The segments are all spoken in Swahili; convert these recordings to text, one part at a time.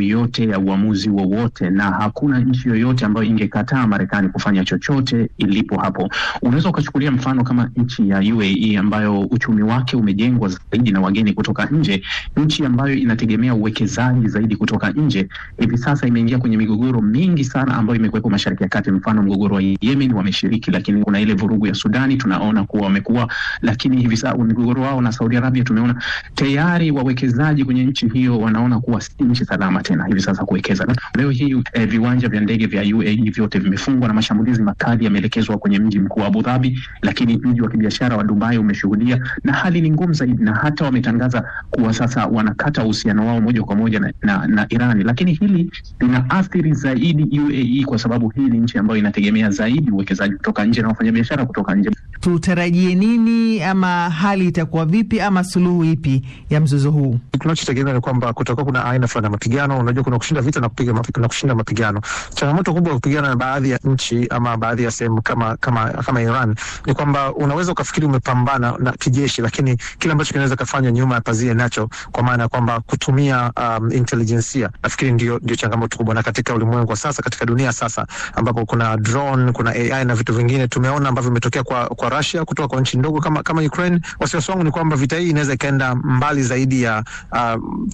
yoyote ya uamuzi wowote, na hakuna nchi yoyote ambayo ingekataa Marekani kufanya chochote ilipo hapo. Unaweza ukachukulia mfano kama nchi ya UAE ambayo uchumi wake umejengwa zaidi na wageni kutoka nje, nchi ambayo inategemea uwekezaji zaidi kutoka nje. Hivi sasa imeingia kwenye migogoro mingi sana ambayo imekuwepo Mashariki ya Kati. Mfano mgogoro wa Yemen wameshiriki, lakini kuna ile vurugu ya Sudani tunaona kuwa wamekuwa, lakini hivi sasa mgogoro wao na Saudi Arabia tumeona tayari wawekezaji kwenye nchi hiyo wanaona kuwa si nchi salama tena hivi sasa kuwekeza. Leo hii viwanja vya ndege vya UAE vyote vimefungwa na mashambulizi makali yameelekezwa kwenye mji mkuu wa Abu Dhabi, lakini mji wa kibiashara wa Dubai umeshuhudia, na hali ni ngumu zaidi, na hata wametangaza kuwa sasa wanakata uhusiano wao moja kwa moja na Irani. Lakini hili linaathiri zaidi UAE kwa sababu hii ni nchi ambayo inategemea zaidi uwekezaji kutoka nje na wafanyabiashara kutoka nje. Tutarajie nini, ama hali itakuwa vipi, ama suluhu ipi ya mzozo huu? Tunachotegemea ni kwamba kutakuwa kuna aina fulani ya mapigano. Unajua kuna kushinda vita na kushinda mapigano. Changamoto kubwa ya kupigana na baadhi ya nchi ama baadhi ya sehemu kama Iran ni kwamba unaweza ukafikiri umepambana na kijeshi, lakini kile ambacho kinaweza kufanya nyuma ya pazia nacho, kwa maana ya kwamba kutumia intelligence, nafikiri ndio changamoto kubwa. Na katika ulimwengu wa sasa, katika dunia sasa ambapo kuna drone, kuna AI na vitu vingine, tumeona ambavyo vimetokea kwa Russia kutoka kwa nchi ndogo kama Ukraine. Wasiwasi wangu ni kwamba vita hii inaweza ikaenda mbali zaidi ya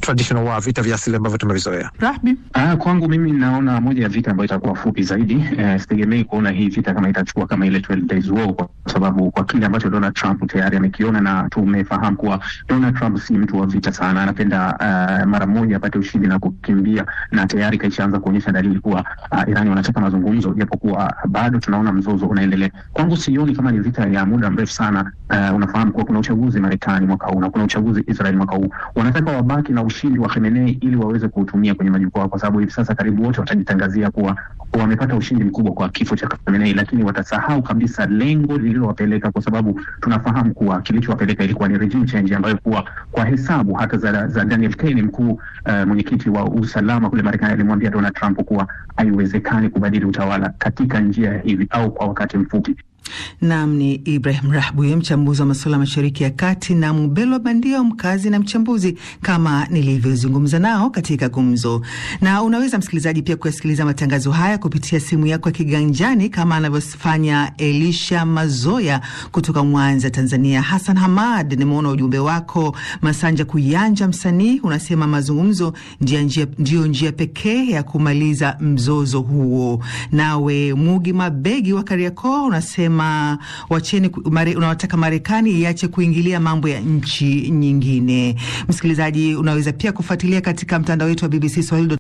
traditional war, vita vya asili ambavyo tumevizoea. Rahbi? Kwangu mimi naona moja ya vita ambayo itakuwa fupi zaidi. Sitegemei kuona hii vita kama itachukua kama ile 12 days war, kwa sababu kwa kile ambacho Donald Trump tayari amekiona, na tumefahamu kuwa Donald Trump si mtu wa vita sana. Anapenda mara moja apate ushindi na kukimbia, na tayari kaishaanza kuonyesha dalili kuwa Iran wanataka mazungumzo, japokuwa bado tunaona mzozo unaendelea. Kwangu sioni kama ni vita ya muda mrefu sana. Unafahamu kuwa kuna uchaguzi Marekani mwaka huu na kuna uchaguzi Israel mwaka huu. Wanataka wabaki na ushindi wa Khamenei ili waweze kuutumia kwenye majukwaa, kwa sababu hivi sasa karibu wote watajitangazia kuwa wamepata ushindi mkubwa kwa kifo cha Khamenei, lakini watasahau kabisa lengo lililowapeleka, kwa sababu tunafahamu kuwa kilichowapeleka ilikuwa ni regime change, ambayo kuwa kwa hesabu hata za Daniel Kaine, mkuu mwenyekiti wa usalama kule Marekani, alimwambia Donald Trump kuwa haiwezekani kubadili utawala katika njia hivi au kwa wakati mfupi. Naam, ni Ibrahim Rahbi, mchambuzi wa masuala Mashariki ya Kati, na Mubelwa Bandio, mkazi na mchambuzi, kama nilivyozungumza nao katika gumzo. Na unaweza msikilizaji pia kuyasikiliza matangazo haya kupitia simu yako ya kiganjani kama anavyofanya Elisha Mazoya kutoka Mwanza, Tanzania. Hassan Hamad, nimeona ujumbe wako. Masanja Kuyanja, msanii, unasema mazungumzo ndio njia pekee ya kumaliza mzozo huo. Nawe Mugi Mabegi wa Kariakoo unasema unawataka Marekani iache kuingilia mambo ya nchi nyingine. Msikilizaji, unaweza pia kufuatilia katika mtandao wetu wa BBC Swahili.